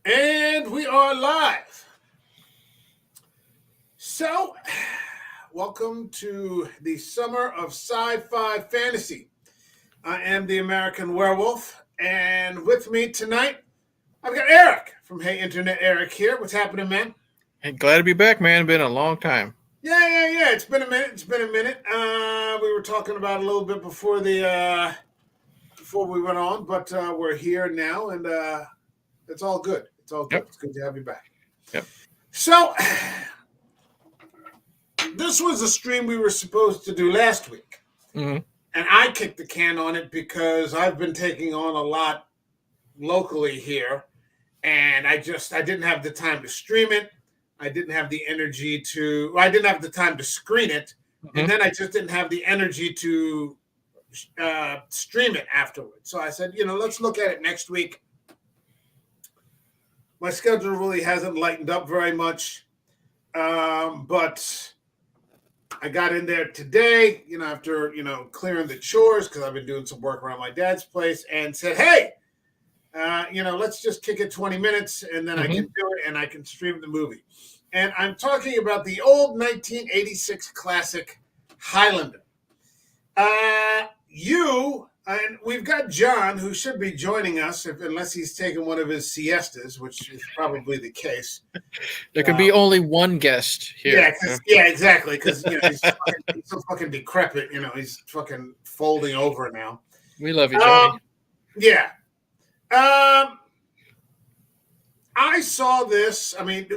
And we are live. So, welcome to the summer of sci-fi fantasy. I am the American Werewolf, and with me tonight, I've got Eric from Hey Internet Eric here. What's happening, man? Hey, glad to be back, man. Been a long time. Yeah. It's been a minute. We were talking about it a little bit before we went on, but we're here now, and it's all good. It's all good. Yep. It's good to have you back. Yep. So, this was a stream we were supposed to do last week. Mm-hmm. And I kicked the can on it because I've been taking on a lot locally here. And I didn't have the time to stream it. I didn't have the energy I didn't have the time to screen it. Mm-hmm. And then I just didn't have the energy to stream it afterwards. So I said, let's look at it next week. My schedule really hasn't lightened up very much. But I got in there today, after, clearing the chores because I've been doing some work around my dad's place and said, hey, let's just kick it 20 minutes and then I can do it and I can stream the movie. And I'm talking about the old 1986 classic Highlander. And we've got John, who should be joining us, unless he's taken one of his siestas, which is probably the case. There can be only one guest here. Yeah, exactly, because he's so fucking decrepit. He's fucking folding over now. We love you, Johnny. Yeah. I saw this. I mean,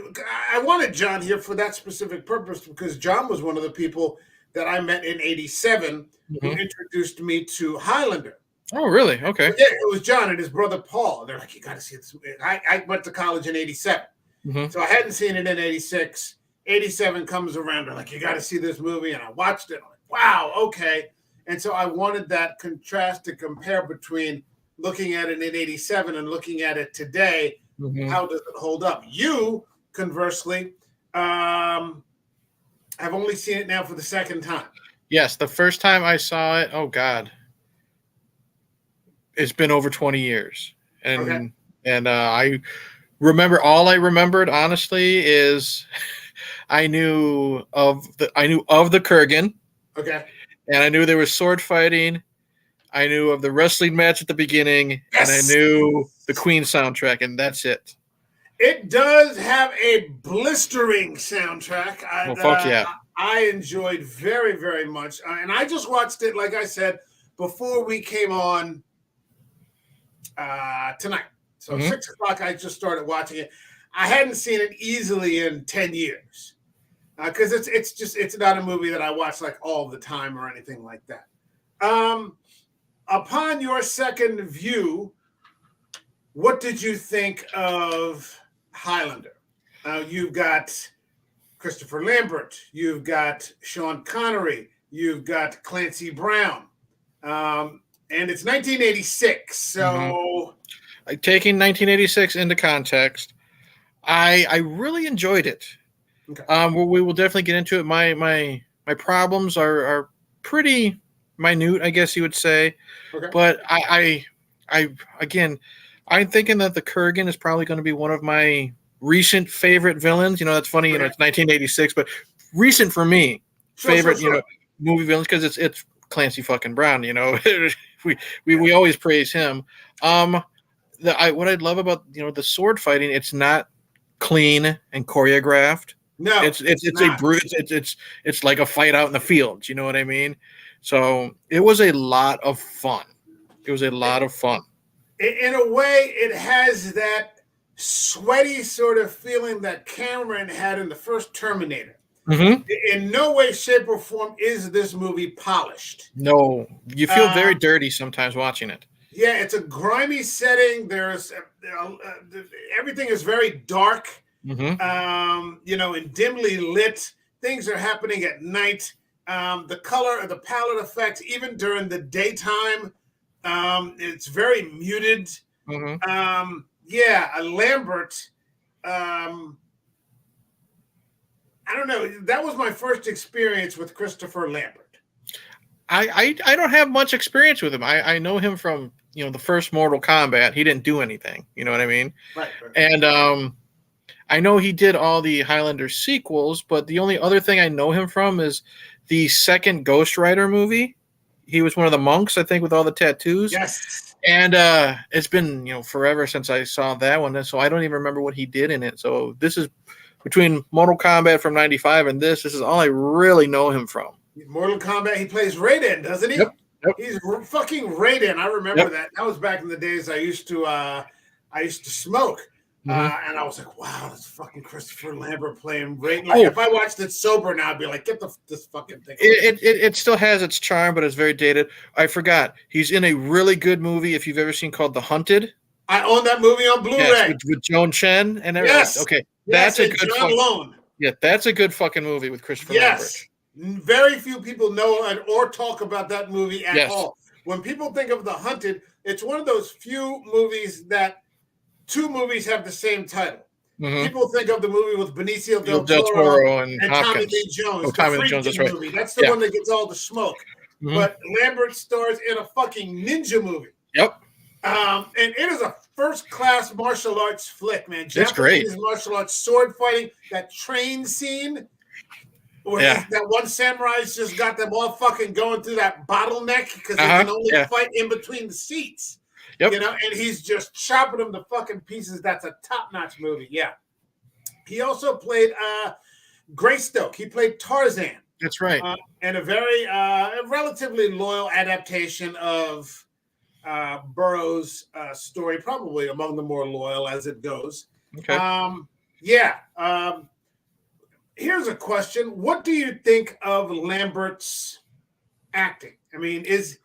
I wanted John here for that specific purpose because John was one of the people that I met in '87 who introduced me to Highlander. Oh, really? Okay. Yeah, it was John and his brother Paul. They're like, you got to see this. I went to college in '87. So I hadn't seen it in '86. '87 comes around. They're like, you got to see this movie. And I watched it. I'm like, wow, okay. And so I wanted that contrast to compare between looking at it in '87 and looking at it today. How does it hold up? You, conversely, have only seen it now for the second time. Yes, the first time I saw it, oh, God. It's been over 20 years. And I remember, all I remembered, honestly, is I knew of the Kurgan. Okay. And I knew there was sword fighting. I knew of the wrestling match at the beginning. Yes! And I knew the Queen soundtrack, and that's it. It does have a blistering soundtrack. Fuck yeah. I enjoyed very, very much. And I just watched it, like I said, before we came on tonight. So 6 o'clock, I just started watching it. I hadn't seen it easily in 10 years. Because it's not a movie that I watch like all the time or anything like that. Upon your second view, what did you think of Highlander? You've got Christopher Lambert, you've got Sean Connery, you've got Clancy Brown, and it's 1986. So, taking 1986 into context, I really enjoyed it. Okay. We will definitely get into it. My problems are pretty minute, I guess you would say. Okay. But I'm thinking that the Kurgan is probably going to be one of my recent favorite villains. That's funny. It's 1986, but recent for me, favorite movie villains because it's Clancy fucking Brown. We always praise him. What I love about the sword fighting, it's not clean and choreographed. No, it's like a fight out in the field. You know what I mean? So it was a lot of fun. In a way, it has that sweaty sort of feeling that Cameron had in the first Terminator. In no way, shape, or form is this movie polished. No, you feel very dirty sometimes watching it. Yeah, it's a grimy setting. There's everything is very dark, and dimly lit. Things are happening at night. The color, the palette effects, even during the daytime, it's very muted. Lambert. I don't know. That was my first experience with Christopher Lambert. I don't have much experience with him. I know him from the first Mortal Kombat, he didn't do anything. You know what I mean? Right. And I know he did all the Highlander sequels, but the only other thing I know him from is the second Ghost Rider movie. He was one of the monks, I think, with all the tattoos. Yes. And it's been, forever since I saw that one, so I don't even remember what he did in it. So this is between Mortal Kombat from '95 and this is all I really know him from. Mortal Kombat, he plays Raiden, doesn't he? Yep. He's fucking Raiden. I remember that. That was back in the days I used to smoke. And I was like, wow, that's fucking Christopher Lambert playing Raiden. Like, if I watched it sober now, I'd be like, get this fucking thing. It still has its charm, but it's very dated. I forgot. He's in a really good movie, if you've ever seen, called The Hunted. I own that movie on Blu-ray. Yes, with Joan Chen and everything. Yes. Okay. That's a good John that's a good fucking movie with Christopher Lambert. Very few people know or talk about that movie at all. When people think of The Hunted, it's one of those few movies that two movies have the same title. People think of the movie with Benicio del Toro and Tommy Lee Jones. Tommy Lee Jones, that's right. Movie. That's the one that gets all the smoke. But Lambert stars in a fucking ninja movie. Yep. And it is a first-class martial arts flick, man. It's great. Martial arts, sword fighting, that train scene where that one samurai's just got them all fucking going through that bottleneck because they can only fight in between the seats. Yep. And he's just chopping them to fucking pieces. That's a top-notch movie. Yeah. He also played Greystoke. He played Tarzan. That's right. And a very relatively loyal adaptation of Burroughs' story, probably among the more loyal as it goes. Okay. Here's a question. What do you think of Lambert's acting? I mean, is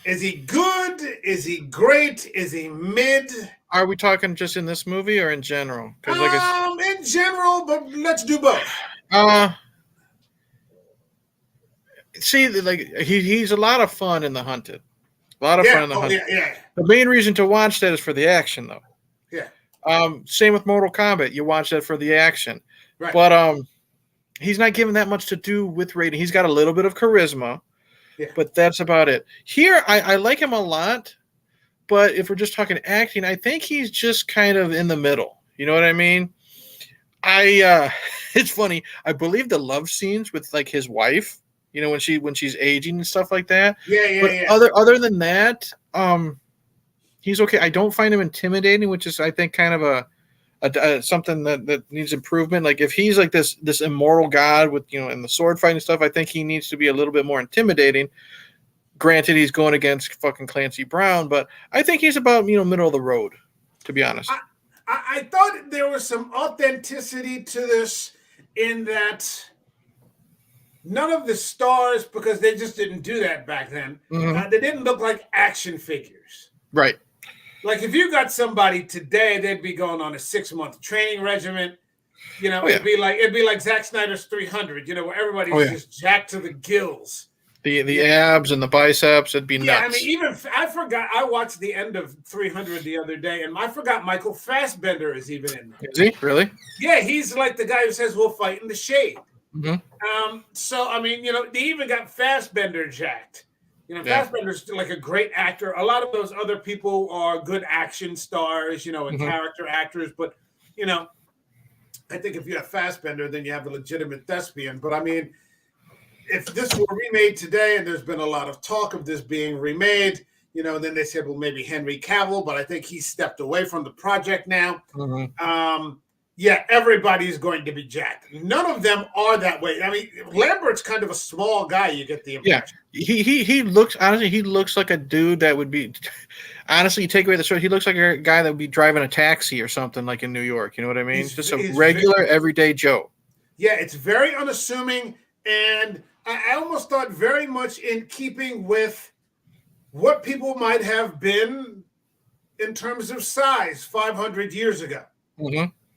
he good? Is he great? Is he mid? Are we talking just in this movie or in general? In general, but let's do both. See, he's a lot of fun in The Hunted. A lot of fun in The Hunted. Yeah. The main reason to watch that is for the action, though. Yeah. Same with Mortal Kombat. You watch that for the action. Right. But he's not given that much to do with Raiden. He's got a little bit of charisma, but that's about it. Here, I like him a lot, but if we're just talking acting, I think he's just kind of in the middle. You know what I mean? It's funny. I believe the love scenes with like his wife, when she's aging and stuff like that. Yeah. Other than that, he's okay. I don't find him intimidating, which is I think kind of a something that needs improvement. Like if he's like this immortal god with and the sword fighting stuff, I think he needs to be a little bit more intimidating. Granted, he's going against fucking Clancy Brown, but I think he's about middle of the road, to be honest. I thought there was some authenticity to this in that none of the stars, because they just didn't do that back then, they didn't look like action figures. Right. Like if you got somebody today, they'd be going on a 6-month training regimen. It'd be like Zack Snyder's 300. Where everybody's just jacked to the gills. The abs and the biceps, it'd be nuts. Yeah, I mean, I forgot. I watched the end of 300 the other day, and I forgot Michael Fassbender is even in there. Is he really? Yeah, he's like the guy who says we'll fight in the shade. Mm-hmm. So I mean, they even got Fassbender jacked. Fassbender's like a great actor. A lot of those other people are good action stars, and character actors. But, I think if you have Fassbender, then you have a legitimate thespian. But I mean, if this were remade today, and there's been a lot of talk of this being remade, then they said, well, maybe Henry Cavill, but I think he stepped away from the project now. Everybody's going to be jacked. None of them are that way. I mean, Lambert's kind of a small guy, you get the impression. Yeah, he looks like a dude that would be, honestly, you take away the story, he looks like a guy that would be driving a taxi or something like in New York. You know what I mean? Just a regular, everyday Joe. Yeah, it's very unassuming, and I almost thought very much in keeping with what people might have been in terms of size 500 years ago.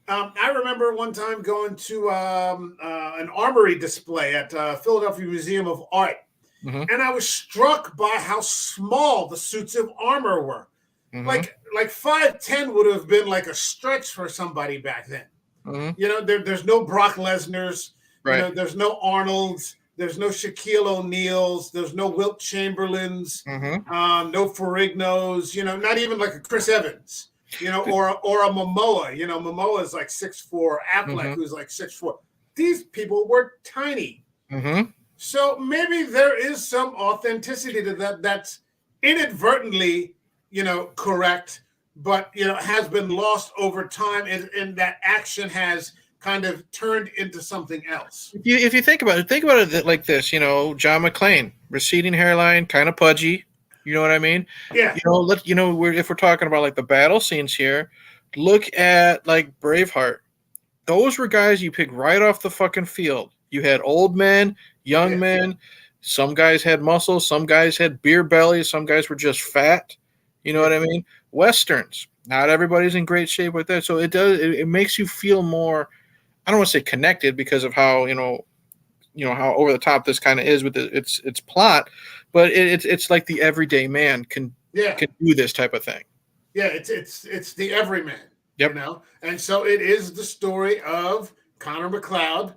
I remember one time going to an armory display at Philadelphia Museum of Art, and I was struck by how small the suits of armor were. Like 5'10" would have been like a stretch for somebody back then. There's no Brock Lesnar's, right. There's no Arnold's. There's no Shaquille O'Neals. There's no Wilt Chamberlains. Mm-hmm. No Ferrignos. Not even like a Chris Evans. Or a Momoa. Momoa is like 6'4". Affleck, who's like 6'4". These people were tiny. Mm-hmm. So maybe there is some authenticity to that. That's inadvertently, correct, but has been lost over time, and that action has kind of turned into something else. If you think about it like this, John McClane, receding hairline, kind of pudgy. You know what I mean? Yeah. If we're talking about like the battle scenes here, look at like Braveheart. Those were guys you pick right off the fucking field. You had old men, young men. Some guys had muscles. Some guys had beer bellies. Some guys were just fat. You know what I mean? Westerns. Not everybody's in great shape with that. So it makes you feel more, I don't want to say connected because of how, how over the top this kind of is with its plot, but it's like the everyday man can do this type of thing. Yeah, it's the everyman. Yep. And so it is the story of Connor McLeod,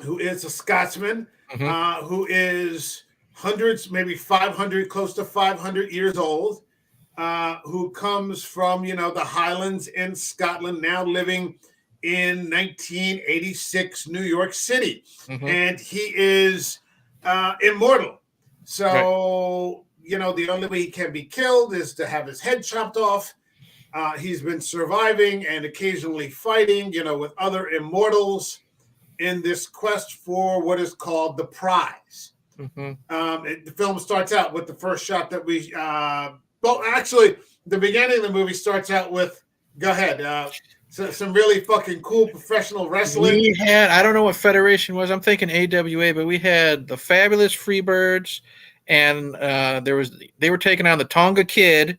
who is a Scotsman, who is hundreds, maybe 500, close to 500 years old, who comes from, the Highlands in Scotland, now living in 1986 New York City. And he is immortal. So, the only way he can be killed is to have his head chopped off. He's been surviving and occasionally fighting, with other immortals in this quest for what is called the prize. The film starts out with the first shot that we actually the beginning of the movie starts out with, go ahead, some really fucking cool professional wrestling. We had, I don't know what federation was, I'm thinking AWA, but we had the Fabulous Freebirds, and they were taking on the Tonga Kid,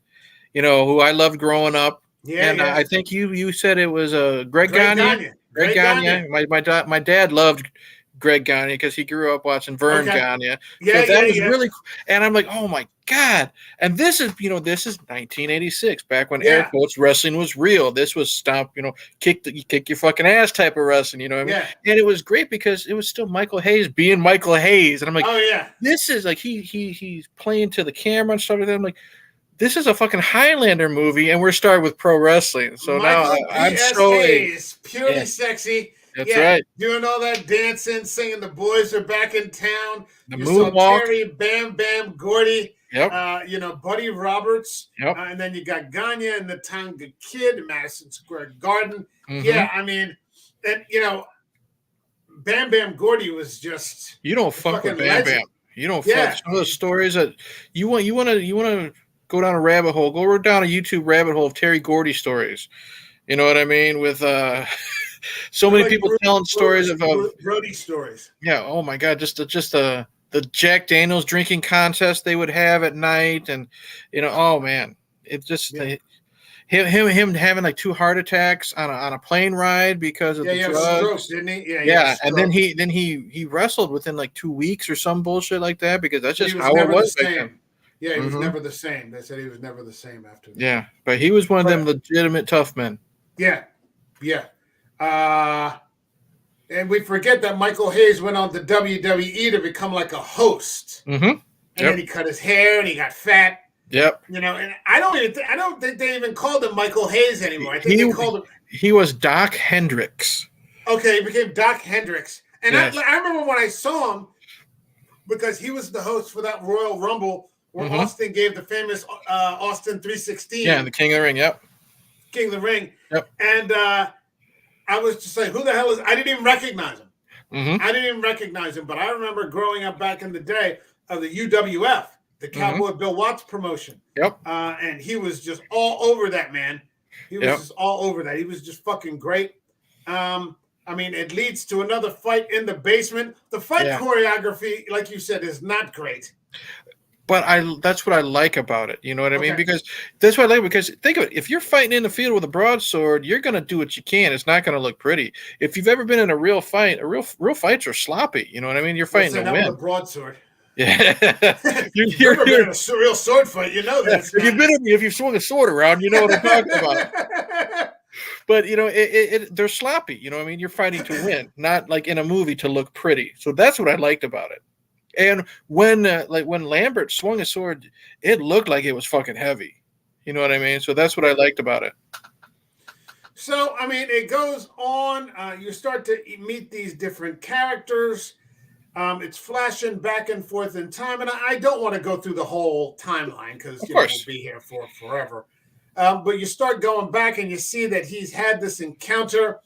who I loved growing up. I think you said it was Greg Gagne. Greg Gagne. My dad loved Greg Gagne because he grew up watching Vern Gagne. Was really cool. And I'm like, oh my God. And this is 1986, back when air quotes wrestling was real. This was kick your fucking ass type of wrestling, you know what I mean? And it was great because it was still Michael Hayes being Michael Hayes. And I'm like, this is like he's playing to the camera and stuff like that. I'm like, this is a fucking Highlander movie, and we're starting with pro wrestling. So Michael now I'm so Hayes, purely sexy. That's right. Doing all that dancing, singing "The Boys Are Back in Town." The you moonwalk. saw Terry Bam Bam Gordy. Yep. Buddy Roberts. Yep. And then you got Gagne and the Tonga Kid, Madison Square Garden. Yeah, I mean, and Bam Bam Gordy was just. You don't fuck with Bam Bam. You don't fuck. Some of those stories that you want to go down a rabbit hole. Go down a YouTube rabbit hole of Terry Gordy stories. You know what I mean? With so many people telling stories of Brody stories. Yeah. Oh my God. Just the Jack Daniels drinking contest they would have at night, and oh man, it just him having like 2 heart attacks on a plane ride because of the drugs. Strokes, didn't he? Yeah. And then he wrestled within like 2 weeks or some bullshit like that because that's just how it was back then. Yeah, he was never the same. They said he was never the same after that. Yeah, but he was one of them legitimate tough men. Yeah. And we forget that Michael Hayes went on to WWE to become like a host. And then he cut his hair and he got fat. Yep. And I don't think they even called him Michael Hayes anymore. I think they called him. He was Doc Hendricks. Okay, he became Doc Hendricks. And I remember when I saw him because he was the host for that Royal Rumble where Austin gave the famous Austin 316. Yeah, the King of the Ring, King of the Ring. Yep. And I was just like, who the hell is... I didn't even recognize him. I didn't even recognize him, but I remember growing up back in the day of the UWF, the Cowboy Bill Watts promotion. Yep. And he was just all over that, man. He was just all over that. He was just fucking great. I mean, it leads to another fight in the basement. The fight choreography, like you said, is not great. But that's what I like about it. You know what I mean? Because that's what I like. Because think of it. If you're fighting in the field with a broadsword, you're going to do what you can. It's not going to look pretty. If you've ever been in a real fight, real fights are sloppy. You know what I mean? You're fighting to win. With a broadsword. Yeah. You've never been in a real sword fight. You know this. If you've swung a sword around, you know what I'm talking about. But they're sloppy. You know what I mean? You're fighting to win, not like in a movie to look pretty. So that's what I liked about it. And when Lambert swung his sword, it looked like it was fucking heavy. You know what I mean? So that's what I liked about it. So, I mean, it goes on. You start to meet these different characters. It's flashing back and forth in time. And I don't want to go through the whole timeline because we'll be here for forever. But you start going back and you see that he's had this encounter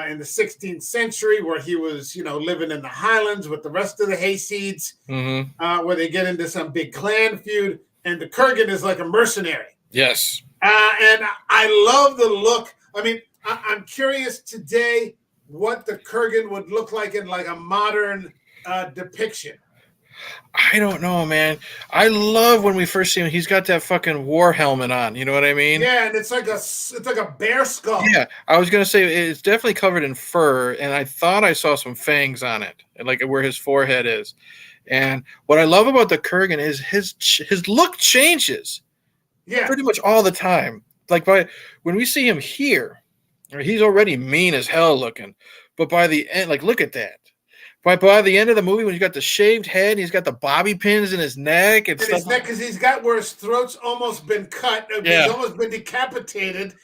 in the 16th century where he was, living in the Highlands with the rest of the Hayseeds, where they get into some big clan feud. And the Kurgan is like a mercenary. Yes. And I love the look. I mean, I'm curious today what the Kurgan would look like in like a modern depiction. I don't know, man. I love when we first see him. He's got that fucking war helmet on. You know what I mean? Yeah, and it's like a bear skull. Yeah, I was gonna say it's definitely covered in fur, and I thought I saw some fangs on it, like where his forehead is. And what I love about the Kurgan is his look changes. Yeah, pretty much all the time. Like when we see him here, he's already mean as hell looking. But by the end, like look at that. By the end of the movie, when he's got the shaved head, he's got the bobby pins in his neck and stuff. His neck, because he's got where his throat's almost been cut. Yeah. He's almost been decapitated.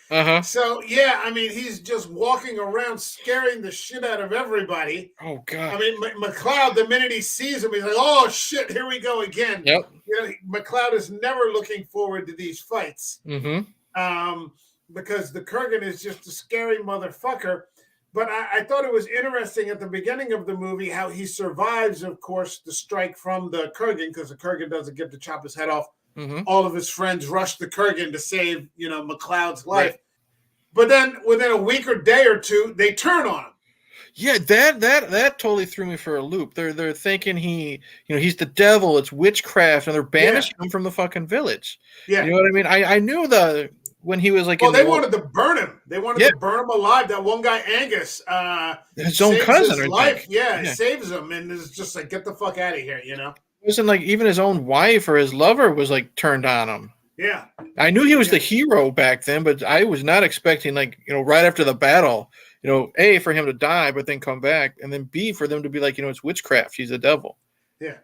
So yeah, I mean, he's just walking around scaring the shit out of everybody. Oh god. I mean, McLeod, the minute he sees him, he's like, "Oh shit, here we go again." Yep. McLeod is never looking forward to these fights. Because the Kurgan is just a scary motherfucker. But I thought it was interesting at the beginning of the movie how he survives, of course, the strike from the Kurgan, because the Kurgan doesn't get to chop his head off. All of his friends rush the Kurgan to save, McLeod's life. Right. But then within a week or day or two, they turn on him. Yeah, that totally threw me for a loop. They're thinking he's the devil, it's witchcraft, and they're banishing him from the fucking village. Yeah. You know what I mean? I knew when he was like, they wanted to burn him. They wanted to burn him alive. That one guy, Angus, his own cousin, his life. Yeah, saves him, and is just like, get the fuck out of here. It wasn't like even his own wife or his lover was like turned on him. Yeah, I knew he was the hero back then, but I was not expecting right after the battle, A, for him to die, but then come back, and then B, for them to be like, it's witchcraft. He's a devil. Yeah.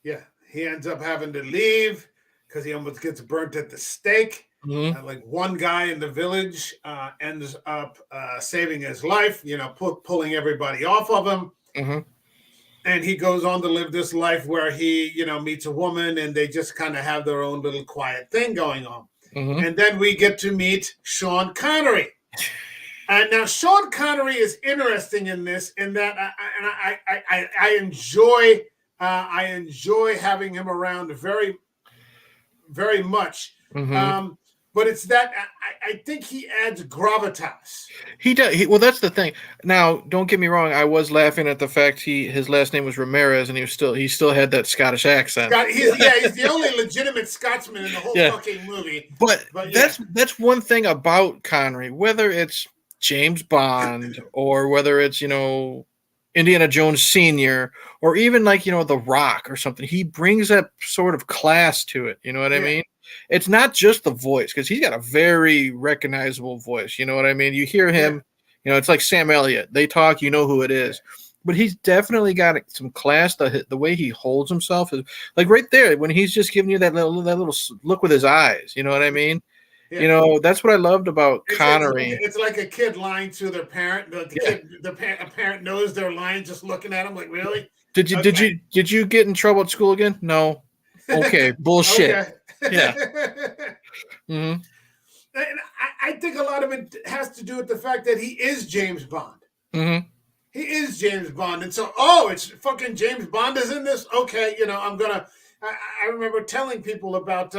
Yeah. He ends up having to leave because he almost gets burnt at the stake. Like one guy in the village ends up saving his life, pulling everybody off of him. And he goes on to live this life where he, meets a woman and they just kind of have their own little quiet thing going on. And then we get to meet Sean Connery. And now Sean Connery is interesting in this, in that I enjoy having him around very, very much. But it's that I think he adds gravitas. He does. Well, that's the thing. Now, don't get me wrong. I was laughing at the fact his last name was Ramirez, and he still had that Scottish accent. He's the only legitimate Scotsman in the whole fucking movie. But that's one thing about Connery. Whether it's James Bond or whether it's Indiana Jones Sr. or even The Rock or something, he brings that sort of class to it. You know what I mean? It's not just the voice, because he's got a very recognizable voice. You know what I mean? You hear him, it's like Sam Elliott. They talk, you know who it is. But he's definitely got some class. The way he holds himself is like right there when he's just giving you that little look with his eyes. You know what I mean? Yeah. That's what I loved about Connery. It's like a kid lying to their parent. A parent knows they're lying, just looking at him like, really? Did you get in trouble at school again? No. Okay, bullshit. Okay. Yeah. And I think a lot of it has to do with the fact that he is James Bond. He is James Bond. And so, it's fucking James Bond is in this? Okay, I remember telling people about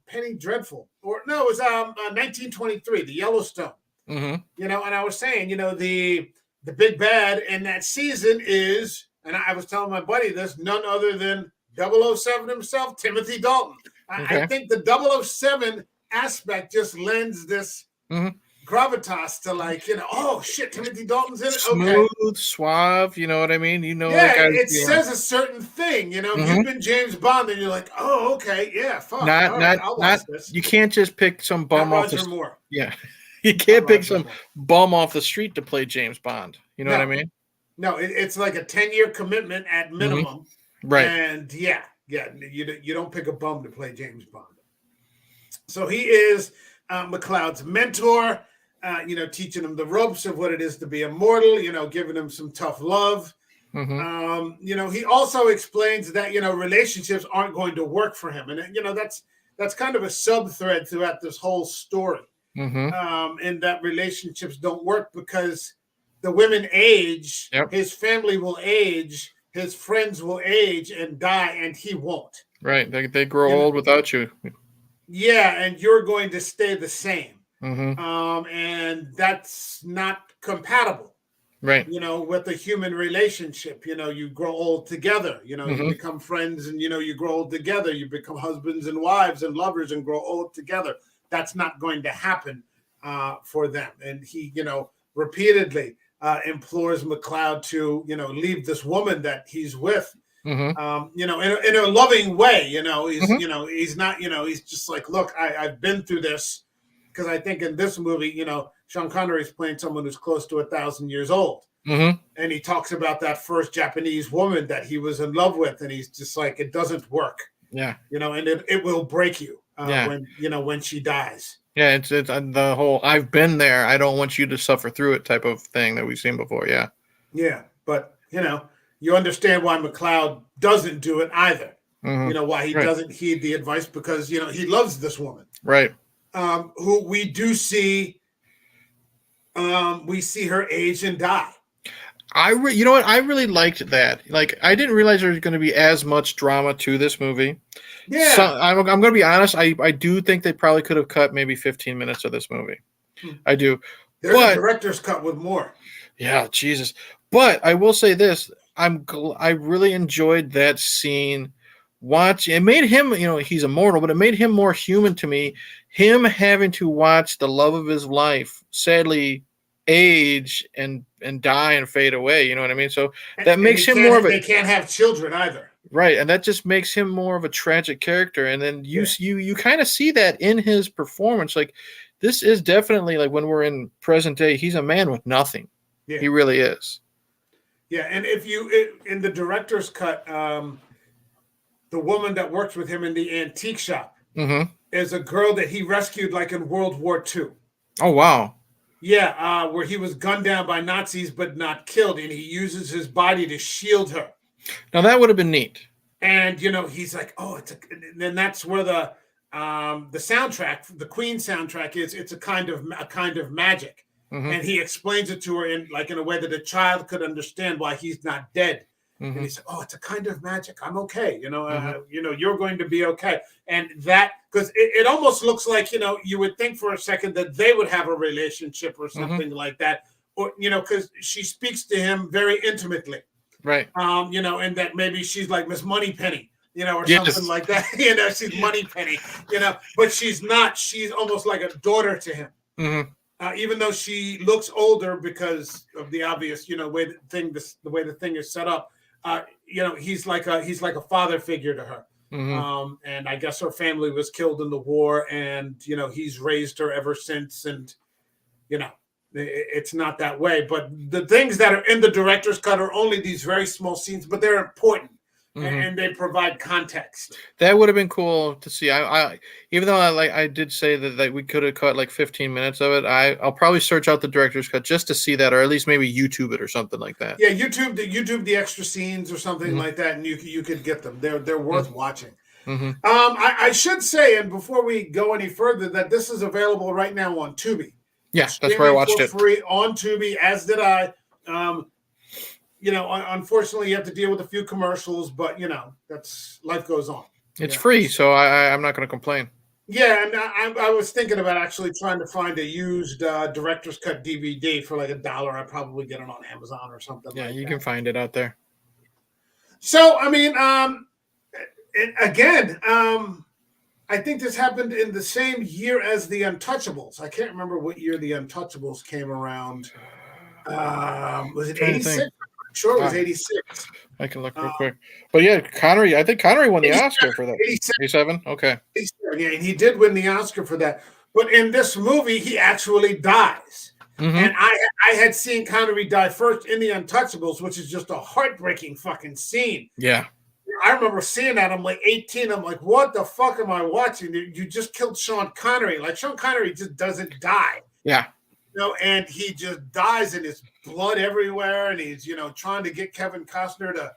Penny Dreadful. It was 1923, the Yellowstone. And I was saying, the big bad in that season is, and I was telling my buddy this, none other than 007 himself, Timothy Dalton. I think the 007 aspect just lends this gravitas to oh shit, Timothy Dalton's in it. Smooth, suave, you know what I mean? It says a certain thing. You've been James Bond, and you're like, oh, okay, yeah, fuck. I'll watch this. You can't just pick some bum off Roger Moore. Yeah. You can't pick some bum off the street to play James Bond. You know what I mean? No, it's like a 10-year commitment at minimum. Right. And you don't pick a bum to play James Bond. So he is McLeod's mentor, teaching him the ropes of what it is to be immortal, giving him some tough love. He also explains that, relationships aren't going to work for him. And, that's kind of a sub thread throughout this whole story. And that relationships don't work because the women age, his family will age, his friends will age and die, and he won't. Right. They grow old without you. Yeah, and you're going to stay the same. And that's not compatible. Right. With a human relationship, you grow old together, you become friends and, you grow old together. You become husbands and wives and lovers and grow old together. That's not going to happen for them. And he, repeatedly implores McLeod to, leave this woman that he's with, in a loving way. He's not, he's just like, look, I've been through this, because I think in this movie, Sean Connery is playing someone who's close to 1,000 years old. And he talks about that first Japanese woman that he was in love with. And he's just like, it doesn't work. Yeah. And it will break you when she dies. Yeah, it's the whole I've been there, I don't want you to suffer through it type of thing that we've seen before. Yeah. Yeah. But, you understand why McLeod doesn't do it either. Why he doesn't heed the advice, because, he loves this woman. Right. Who we do see, we see her age and die. I really liked that. Like, I didn't realize there was going to be as much drama to this movie. Yeah. So, I'm going to be honest. I do think they probably could have cut maybe 15 minutes of this movie. I do. There's a director's cut with more. Yeah, Jesus. But I will say this. I really enjoyed that scene. It made him, he's immortal, but it made him more human to me. Him having to watch the love of his life sadly age and die and fade away. You know what I mean? So that makes him more of a. They can't have children either. Right, and that just makes him more of a tragic character. And then you kind of see that in his performance. Like, this is definitely, like, when we're in present day, he's a man with nothing. Yeah. He really is. Yeah, and in the director's cut, the woman that works with him in the antique shop is a girl that he rescued, like, in World War II. Oh, wow. Yeah, where he was gunned down by Nazis but not killed, and he uses his body to shield her. Now, that would have been neat. And, he's like, oh, then that's where the soundtrack, the Queen soundtrack is. It's a kind of magic. And he explains it to her in a way that a child could understand why he's not dead. And he said, oh, it's a kind of magic. I'm okay. You're going to be okay. And that, because it almost looks like, you would think for a second that they would have a relationship or something like that. Or, because she speaks to him very intimately. Right. And that maybe she's like Miss Moneypenny, or something like that. She's Moneypenny, but she's not. She's almost like a daughter to him. Even though she looks older because of the obvious, way the way the thing is set up. He's like a father figure to her. And I guess her family was killed in the war, and he's raised her ever since. And it's not that way. But the things that are in the director's cut are only these very small scenes, but they're important. And they provide context. That would have been cool to see. I even though I did say that we could have cut like 15 minutes of it. I'll probably search out the director's cut just to see that, or at least maybe YouTube it or something like that. Yeah, YouTube the extra scenes or something like that, and you could get them. They're worth watching. I should say, and before we go any further, that this is available right now on Tubi. Yeah, that's where I watched it. Free on Tubi, as did I. Unfortunately, you have to deal with a few commercials, but that's life goes on. It's free, so I'm not going to complain. Yeah, and I was thinking about actually trying to find a used director's cut DVD for like $1. I'd probably get it on Amazon or something. Yeah, you can find it out there. So I mean, again, I think this happened in the same year as The Untouchables. I can't remember what year The Untouchables came around. Was it 86? Sure, it was 86. I can look real quick. But yeah, I think Connery won the Oscar for that. 87? Okay. 87, yeah, and he did win the Oscar for that. But in this movie, he actually dies. Mm-hmm. And I had seen Connery die first in The Untouchables, which is just a heartbreaking fucking scene. Yeah. I remember seeing that. I'm like 18. I'm like, what the fuck am I watching? You just killed Sean Connery. Like, Sean Connery just doesn't die. Yeah. And he just dies and there's blood everywhere. And he's, trying to get Kevin Costner to,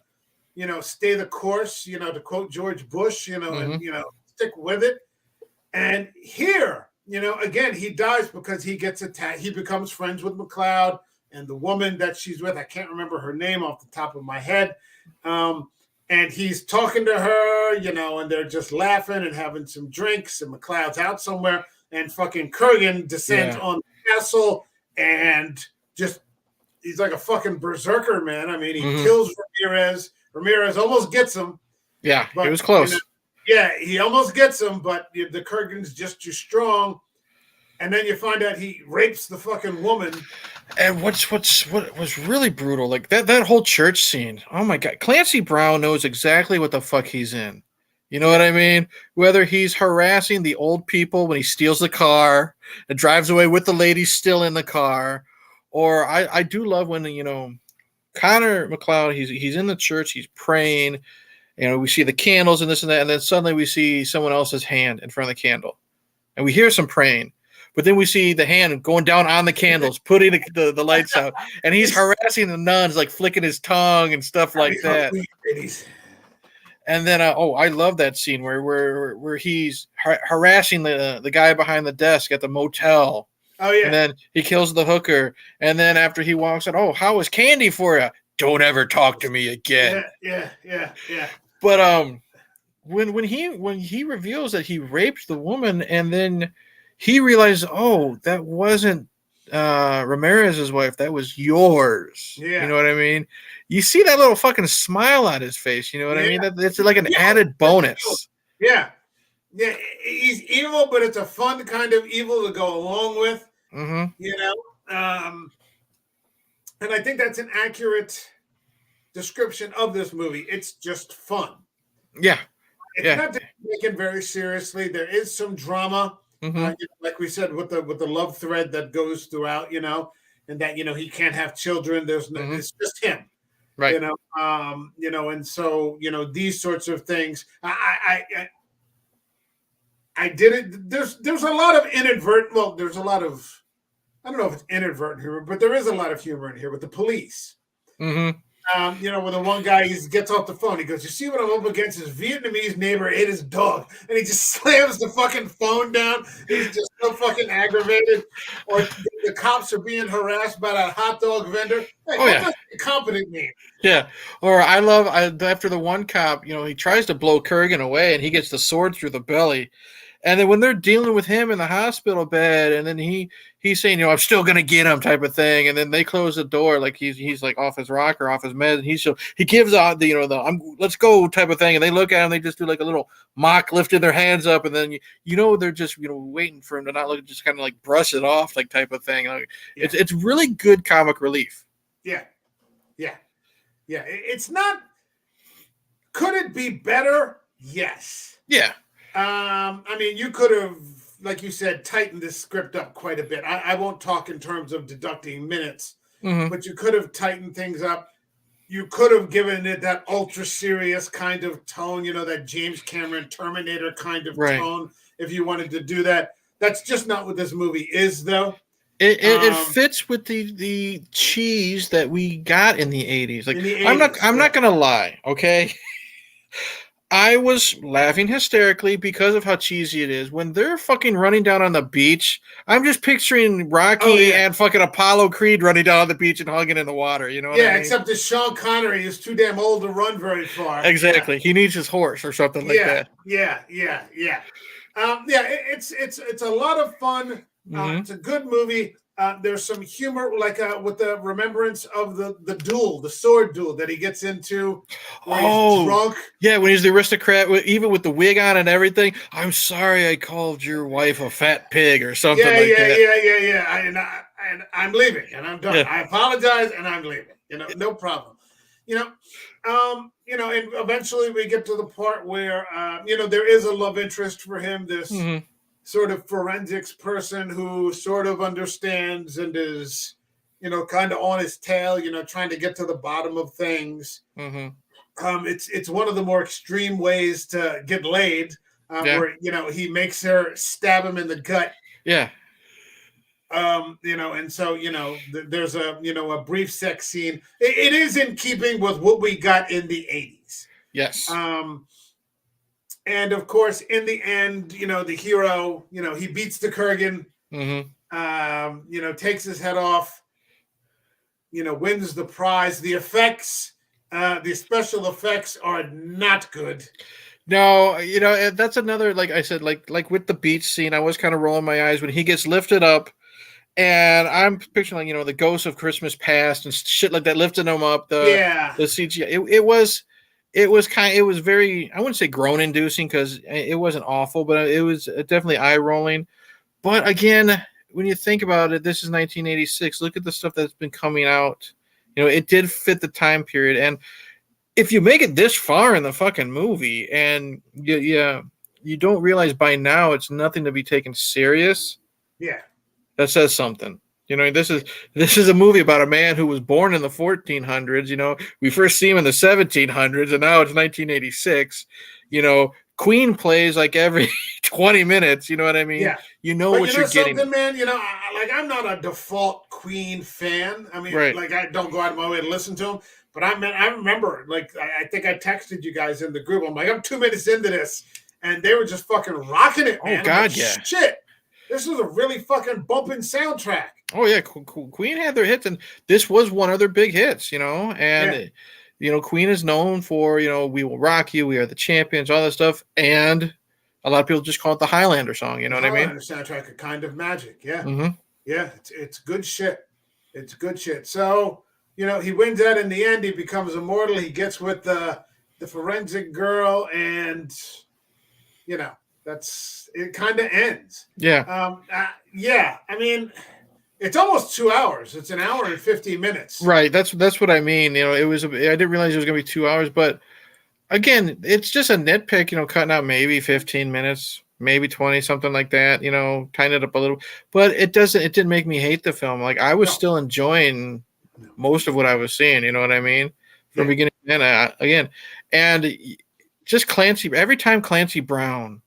stay the course, to quote George Bush, and, stick with it. And here, again, he dies because he gets attacked. He becomes friends with McLeod and the woman that she's with. I can't remember her name off the top of my head. And he's talking to her, and they're just laughing and having some drinks. And McLeod's out somewhere. And fucking Kurgan descends on the castle and just, he's like a fucking berserker, man. I mean, he kills Ramirez. Ramirez almost gets him. Yeah, it was close. Yeah, he almost gets him, but the Kurgan's just too strong. And then you find out he rapes the fucking woman. And what was really brutal, like that whole church scene. Oh my God, Clancy Brown knows exactly what the fuck he's in. You know what I mean? Whether he's harassing the old people when he steals the car and drives away with the lady still in the car, or I do love when Connor McLeod, he's in the church, he's praying. We see the candles and this and that, and then suddenly we see someone else's hand in front of the candle, and we hear some praying. But then we see the hand going down on the candles, putting the lights out, and he's harassing the nuns, like flicking his tongue and stuff like that. And then, I love that scene where he's harassing the guy behind the desk at the motel. Oh yeah. And then he kills the hooker, and then after he walks out, how was candy for you? Don't ever talk to me again. Yeah. But when he reveals that he raped the woman, and then he realized, that wasn't Ramirez's wife, that was yours. Yeah. You know what I mean? You see that little fucking smile on his face. You know what I mean? It's like an added bonus. Yeah. Yeah. He's evil, but it's a fun kind of evil to go along with. Mm-hmm. And I think that's an accurate description of this movie. It's just fun. Yeah. It's not taken very seriously. There is some drama. Mm-hmm. Like we said, with the love thread that goes throughout, and that he can't have children. There's no, it's just him, right? And so these sorts of things. I did it. There's a lot of inadvertent. Well, there's a lot of, I don't know if it's inadvertent humor, but there is a lot of humor in here with the police. Mm-hmm. When the one guy gets off the phone, he goes, "You see what I'm up against? His Vietnamese neighbor ate his dog," and he just slams the fucking phone down. He's just so fucking aggravated. Or the cops are being harassed by that hot dog vendor. Hey, what does incompetent mean? Yeah. Or I love after the one cop, he tries to blow Kurgan away, and he gets the sword through the belly. And then when they're dealing with him in the hospital bed, and then he's saying, I'm still gonna get him, type of thing, and then they close the door like he's like off his rocker, off his med, and he gives out the let's go type of thing, and they look at him, they just do like a little mock lifting their hands up, and then they're just waiting for him to not look, just kind of like brush it off, like type of thing. It's really good comic relief. Yeah. It's not. Could it be better? Yes. Yeah. You could have, like you said, tightened this script up quite a bit. I won't talk in terms of deducting minutes, but you could have tightened things up. You could have given it that ultra serious kind of tone, that James Cameron Terminator kind of tone, if you wanted to do that. That's just not what this movie is, though. It fits with the cheese that we got in the 80s. Like, I'm not gonna lie, okay? I was laughing hysterically because of how cheesy it is. When they're fucking running down on the beach, I'm just picturing Rocky and fucking Apollo Creed running down on the beach and hugging in the water. You know what I mean? Except that Sean Connery is too damn old to run very far. Exactly. Yeah. He needs his horse or something like that. Yeah. It's a lot of fun. It's a good movie. There's some humor, like with the remembrance of the duel, the sword duel that he gets into when he's drunk. Yeah, when he's the aristocrat, even with the wig on and everything. I'm sorry I called your wife a fat pig or something like that. Yeah. And I'm leaving, and I'm done. Yeah. I apologize, and I'm leaving. No problem. And eventually we get to the part where, there is a love interest for him, this sort of forensics person who sort of understands and is, kind of on his tail, trying to get to the bottom of things. Mm-hmm. It's one of the more extreme ways to get laid, where he makes her stab him in the gut. Yeah. And so there's a brief sex scene. It is in keeping with what we got in the 80s. Yes. And of course, in the end, the hero, he beats the Kurgan, takes his head off, wins the prize. The effects, the special effects are not good. No, that's another, like I said, like with the beach scene, I was kind of rolling my eyes when he gets lifted up, and I'm picturing, the ghosts of Christmas past and shit like that, lifting them up. The CGI, it was very, I wouldn't say groan inducing because it wasn't awful, but it was definitely eye rolling. But again, when you think about it, this is 1986. Look at the stuff that's been coming out. It did fit the time period. And if you make it this far in the fucking movie and you don't realize by now it's nothing to be taken serious. Yeah. That says something. This is a movie about a man who was born in the 1400s. We first see him in the 1700s, and now it's 1986. Queen plays like every 20 minutes. You know what I mean? Yeah. What you're getting. Man. I'm not a default Queen fan. I mean, right. Like I don't go out of my way to listen to him. But I remember, I think I texted you guys in the group. I'm like, I'm 2 minutes into this, and they were just fucking rocking it, man. Oh God, like, yeah. Shit. This was a really fucking bumping soundtrack. Oh yeah, Queen had their hits, and this was one of their big hits, And Queen is known for "We Will Rock You," "We Are the Champions," all that stuff, and a lot of people just call it the Highlander song. You know what I mean? Highlander soundtrack, A Kind of Magic. Yeah, yeah, it's good shit. It's good shit. So he wins that in the end. He becomes immortal. He gets with the forensic girl, and that's it. Kind of ends. Yeah. Yeah. I mean, it's almost 2 hours. It's an hour and 15 minutes. Right. That's what I mean. I didn't realize it was going to be 2 hours, but again, it's just a nitpick. Cutting out maybe 15 minutes, maybe 20, something like that. Tying it up a little, but it didn't make me hate the film. Like I was still enjoying most of what I was seeing. You know what I mean? From beginning to end. Again, and just Clancy. Every time Clancy Brown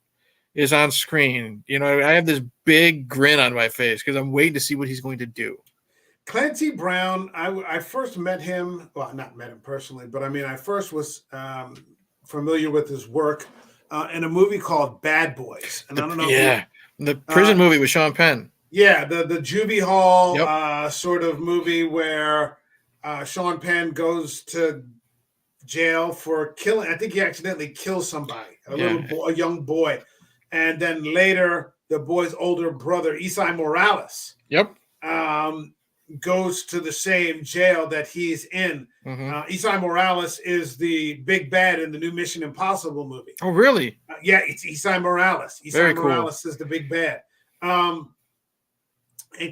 is on screen, I have this big grin on my face because I'm waiting to see what he's going to do. Clancy Brown, I first met him, well, not met him personally, but I mean, I first was familiar with his work in a movie called Bad Boys. And I don't know. Yeah, the prison movie with Sean Penn. Yeah, the Juvie Hall sort of movie where Sean Penn goes to jail for killing. I think he accidentally kills somebody, a young boy. And then later, the boy's older brother, Isai Morales, goes to the same jail that he's in. Isai Morales is the big bad in the new Mission Impossible movie. Oh, really? Yeah, it's Isai Morales. Isai Morales is the big bad. And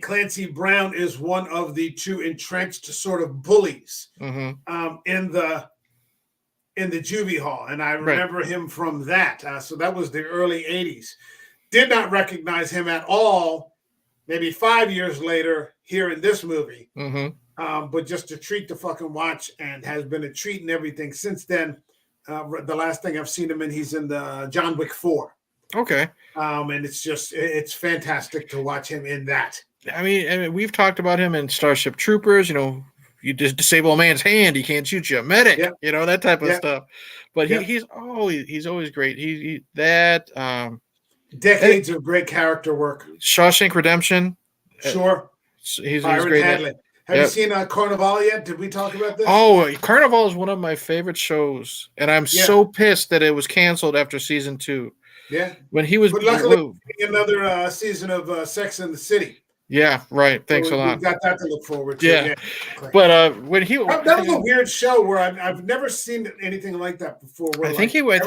Clancy Brown is one of the two entrenched sort of bullies in the Juvie Hall, and I remember him from that. So that was the early 80s. Did not recognize him at all, maybe 5 years later here in this movie. But just a treat to fucking watch, and has been a treat and everything since then. The last thing I've seen him in, he's in the John Wick 4. Okay. And it's fantastic to watch him in that. I mean, we've talked about him in Starship Troopers, you just disable a man's hand, he can't shoot you. Medic, that type of stuff. But he's always great. Decades of great character work. Shawshank Redemption. Sure. He's great. Have you seen Carnival yet? Did we talk about this? Oh, Carnival is one of my favorite shows, and I'm so pissed that it was canceled after season 2. Yeah. When he was, but luckily, another season of Sex and the City. Yeah, right. Thanks a lot. We've got that to look forward to. Yeah. But when he that was a weird show where I've never seen anything like that before. I think he was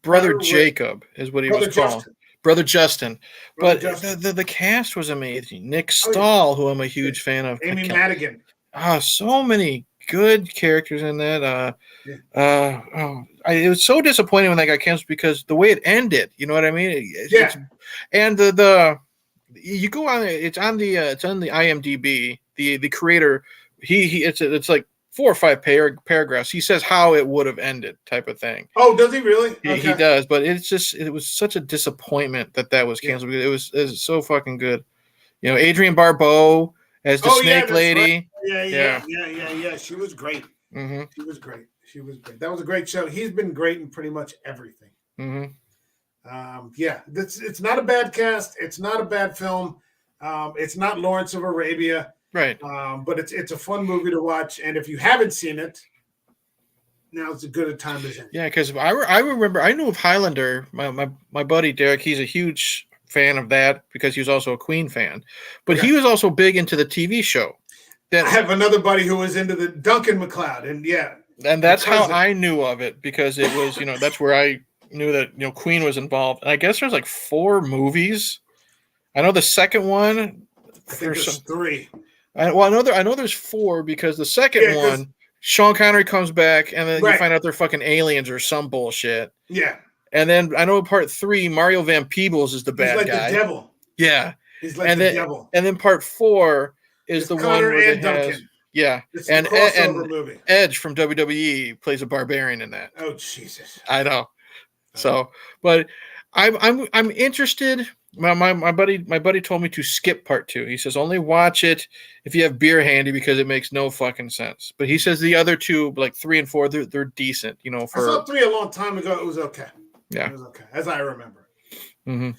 Brother Jacob is what he was called. Brother Justin. But the cast was amazing. Nick Stahl, who I'm a huge fan of. Amy Madigan. So many good characters in that. Yeah. It was so disappointing when that got canceled because the way it ended, you know what I mean? Yeah. And the you go on it's on the IMDb. The creator it's like 4 or 5 paragraphs. He says how it would have ended, type of thing. Oh, does he really? He does, but it was such a disappointment that was canceled because it was so fucking good. You know, Adrienne Barbeau as the snake lady. Right. Yeah. She was great. Mm-hmm. She was great. That was a great show. He's been great in pretty much everything. Mm-hmm. It's not a bad cast. It's not a bad film. It's not Lawrence of Arabia. Right. But it's a fun movie to watch. And if you haven't seen it, now's as good a time as any. Yeah, because I remember I knew of Highlander. My buddy Derek, he's a huge fan of that because he was also a Queen fan. But he was also big into the TV show. I have another buddy who was into the Duncan MacLeod, and that's how I knew of it because it was, that's where I knew that, Queen was involved. And I guess there's like 4 movies. I know the second one. I think there's 3. I know there's 4 because the second one, Sean Connery comes back and then you find out they're fucking aliens or some bullshit. Yeah. And then I know part 3, Mario Van Peebles is the bad guy. He's like the devil. Yeah. He's like the devil. And then part 4 is it's the Connor one where and Duncan. has, yeah. It's and a crossover movie. Edge from WWE plays a barbarian in that. Oh Jesus. I know. So, but I'm interested. My buddy told me to skip part 2. He says only watch it if you have beer handy because it makes no fucking sense. But he says the other 2, like 3 and 4, they're decent. I saw 3 a long time ago. It was okay. Yeah, it was okay, as I remember. Mm-hmm.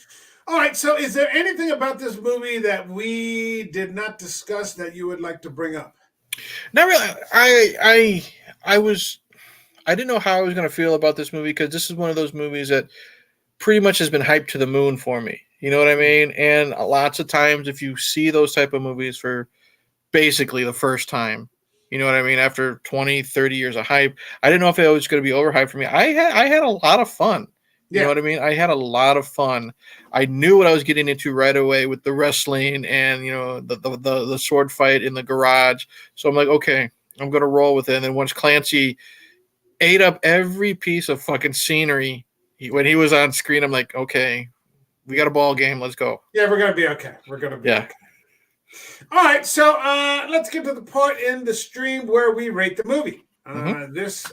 All right. So, is there anything about this movie that we did not discuss that you would like to bring up? Not really. I didn't know how I was going to feel about this movie because this is one of those movies that pretty much has been hyped to the moon for me. You know what I mean? And lots of times, if you see those type of movies for basically the first time, you know what I mean? After 20, 30 years of hype, I didn't know if it was going to be overhyped for me. I had a lot of fun. You know what I mean? I had a lot of fun. I knew what I was getting into right away with the wrestling and, the sword fight in the garage. So I'm like, okay, I'm going to roll with it. And then once Clancy ate up every piece of fucking scenery when he was on screen, I'm like, okay, we got a ball game. Let's go. Yeah, we're going to be okay. We're going to be okay. All right. So let's get to the part in the stream where we rate the movie. This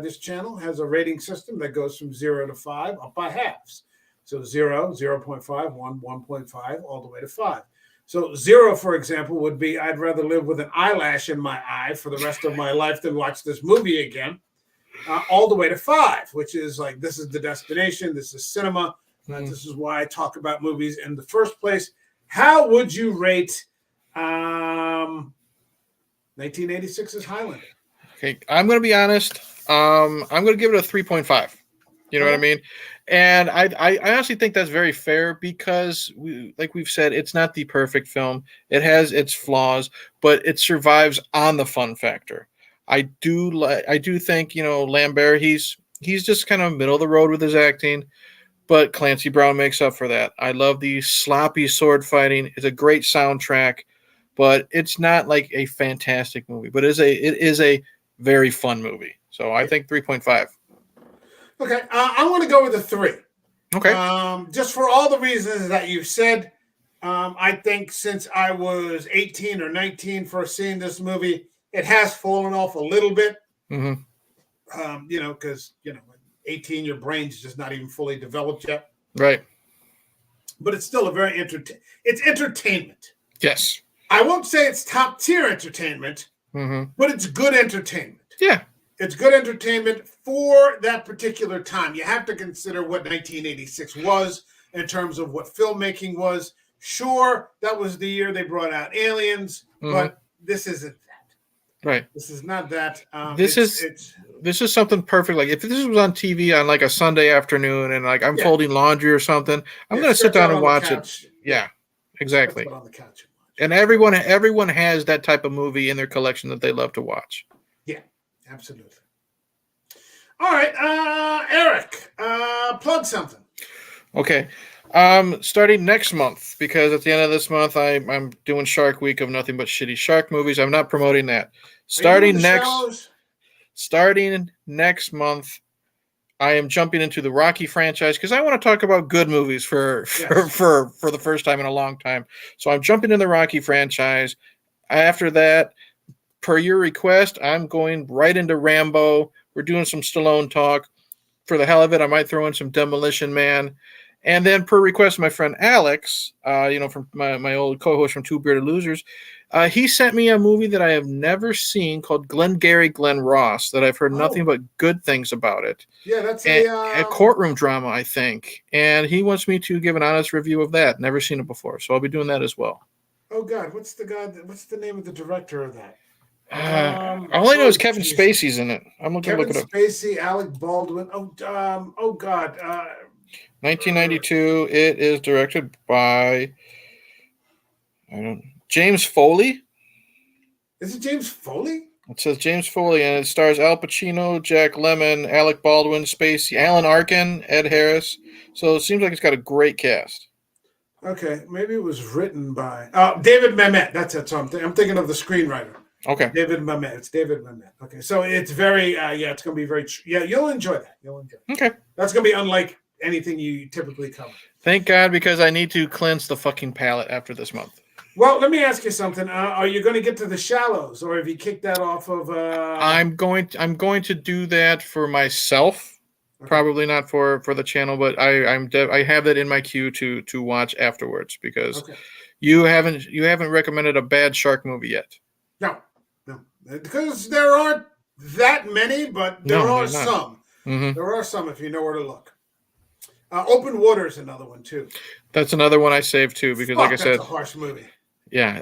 this channel has a rating system that goes from 0 to 5 up by halves. So 0, 0.5, 1, 1.5, all the way to 5. So 0, for example, would be I'd rather live with an eyelash in my eye for the rest of my life than watch this movie again. All the way to 5, which is like this is the destination. This is cinema. This is why I talk about movies in the first place. How would you rate 1986's Highlander? Okay, I'm going to be honest. I'm going to give it a 3.5. You know what I mean? And I honestly think that's very fair because, like we've said, it's not the perfect film. It has its flaws, but it survives on the fun factor. I do think Lambert. He's just kind of middle of the road with his acting, but Clancy Brown makes up for that. I love the sloppy sword fighting. It's a great soundtrack. But it's not like a fantastic movie, but it is a very fun movie. So I think 3.5. Okay, I'm going to go with a 3. Okay. Just for all the reasons that you've said, I think since I was 18 or 19 for seeing this movie, it has fallen off a little bit. Mm-hmm. Because 18, your brain's just not even fully developed yet. Right. But it's still a very it's entertainment. Yes. I won't say it's top tier entertainment, but it's good entertainment. Yeah. It's good entertainment for that particular time. You have to consider what 1986 was in terms of what filmmaking was. Sure, that was the year they brought out Aliens, but this isn't that. Right. This is not that. This is something perfect. Like if this was on TV on like a Sunday afternoon and like I'm folding laundry or something, I'm going to sit down and watch it. Yeah, exactly. On the couch. And everyone has that type of movie in their collection that they love to watch. Yeah, absolutely. All right, Eric, plug something. Okay. Starting next month, because at the end of this month I'm doing Shark Week of nothing but shitty shark movies. I'm not promoting that. Starting next month, I am jumping into the Rocky franchise because I want to talk about good movies for the first time in a long time. So I'm jumping in the Rocky franchise. After that, per your request, I'm going right into Rambo. We're doing some Stallone talk. For the hell of it, I might throw in some Demolition Man. And then per request of my friend Alex, from my old co-host from Two Bearded Losers, he sent me a movie that I have never seen called Glengarry Glen Ross that I've heard nothing but good things about it. Yeah, that's a courtroom drama, I think. And he wants me to give an honest review of that. Never seen it before, so I'll be doing that as well. Oh God, what's the name of the director of that? All I know is Kevin Spacey's in it. I'm looking Kevin look it up. Spacey, Alec Baldwin. Oh God. 1992. It is directed by James Foley. Is it James Foley? It says James Foley, and it stars Al Pacino, Jack Lemmon, Alec Baldwin, Spacey, Alan Arkin, Ed Harris. So it seems like it's got a great cast. Okay, maybe it was written by David Mamet. That's it. So I'm thinking of the screenwriter. Okay. David Mamet. It's David Mamet. Okay, so it's very it's going to be very you'll enjoy that. Okay. That's going to be unlike anything you typically cover. Thank God, because I need to cleanse the fucking palate after this month. Well, let me ask you something. Are you going to get to The Shallows, or have you kicked that off of? I'm going to do that for myself. Okay. Probably not for the channel, but I have that in my queue to watch afterwards because you haven't recommended a bad shark movie yet. No, because there aren't that many, but there are some. Mm-hmm. There are some if you know where to look. Open Water is another one too. That's another one I saved too because, like I said, that's a harsh movie. Yeah,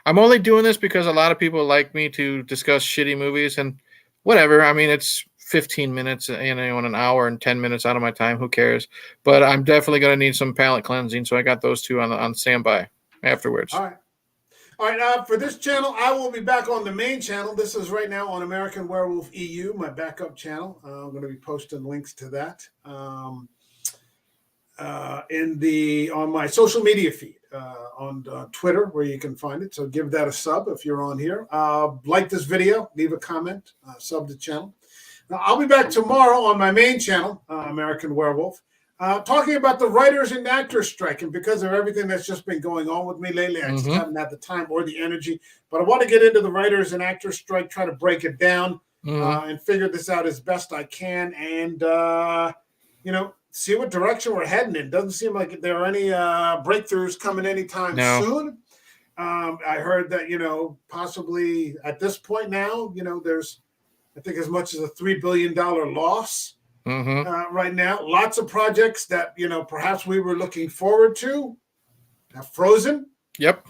I'm only doing this because a lot of people like me to discuss shitty movies and whatever. I mean, it's 15 minutes, in an hour and 10 minutes out of my time. Who cares? But I'm definitely going to need some palate cleansing, so I got those two on standby afterwards. All right. For this channel, I will be back on the main channel. This is right now on American Werewolf EU, my backup channel. I'm going to be posting links to that on my social media feed on Twitter, where you can find it. So give that a sub if you're on here. Like this video, leave a comment, sub the channel. Now, I'll be back tomorrow on my main channel, American Werewolf, talking about the writers and actors strike. And because of everything that's just been going on with me lately, I just haven't had the time or the energy. But I want to get into the writers and actors strike, try to break it down and figure this out as best I can. And, see what direction we're heading in. Doesn't seem like there are any breakthroughs coming anytime soon. I heard that, possibly at this point now, there's, I think, as much as a $3 billion loss right now. Lots of projects that, perhaps we were looking forward to have frozen. Yep.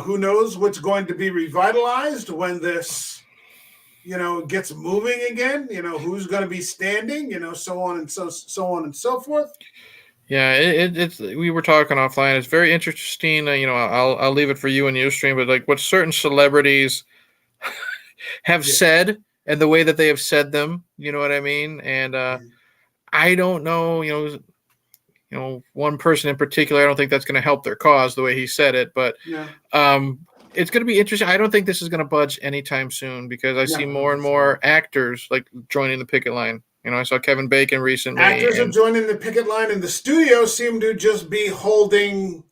Who knows what's going to be revitalized when this, gets moving again, who's going to be standing, so on and so forth. Yeah, it's we were talking offline. It's very interesting. I'll leave it for you and your stream, but like what certain celebrities have said and the way that they have said them, you know what I mean? And I don't know, one person in particular, I don't think that's going to help their cause the way he said it, but it's going to be interesting. I don't think this is going to budge anytime soon because I see more and more actors like joining the picket line. I saw Kevin Bacon recently. Actors are joining the picket line, and the studios seem to just be holding.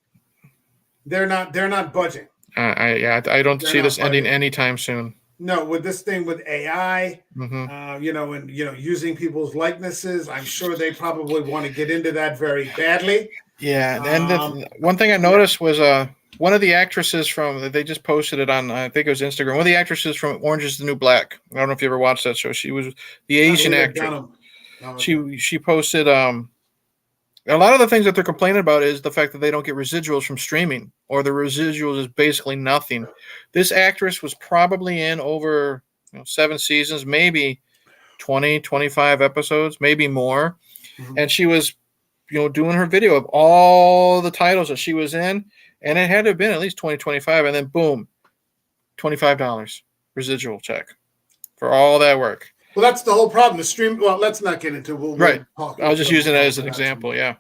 They're not budging. I don't see this ending anytime soon. No, with this thing with AI, and using people's likenesses, I'm sure they probably want to get into that very badly. Yeah, and one thing I noticed was one of the actresses they just posted it on, I think it was Instagram. One of the actresses from Orange Is the New Black. I don't know if you ever watched that show. She was the Asian actress. She posted a lot of the things that they're complaining about is the fact that they don't get residuals from streaming, or the residuals is basically nothing. This actress was probably in over 7 seasons, maybe 20, 25 episodes, maybe more. And she was, doing her video of all the titles that she was in. And it had to have been at least 20, 25. And then boom, $25 residual check for all that work. Well, that's the whole problem. The stream. Well, let's not get into it. Right. I was just using it as an example. Yeah.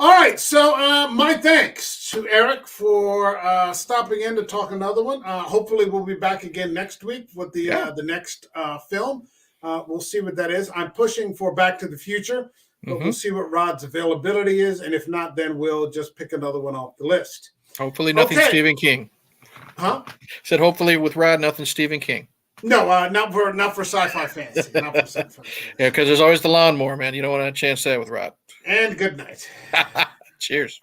All right, so my thanks to Eric for stopping in to talk another one. Hopefully, we'll be back again next week with the next film. We'll see what that is. I'm pushing for Back to the Future, but we'll see what Rod's availability is, and if not, then we'll just pick another one off the list. Hopefully, nothing Stephen King. Huh? Said hopefully with Rod, nothing Stephen King. No, not for sci-fi fans. Not for sci-fi fans. Yeah, because there's always the lawnmower, man. You don't want to chance that with Rod. And good night. Cheers.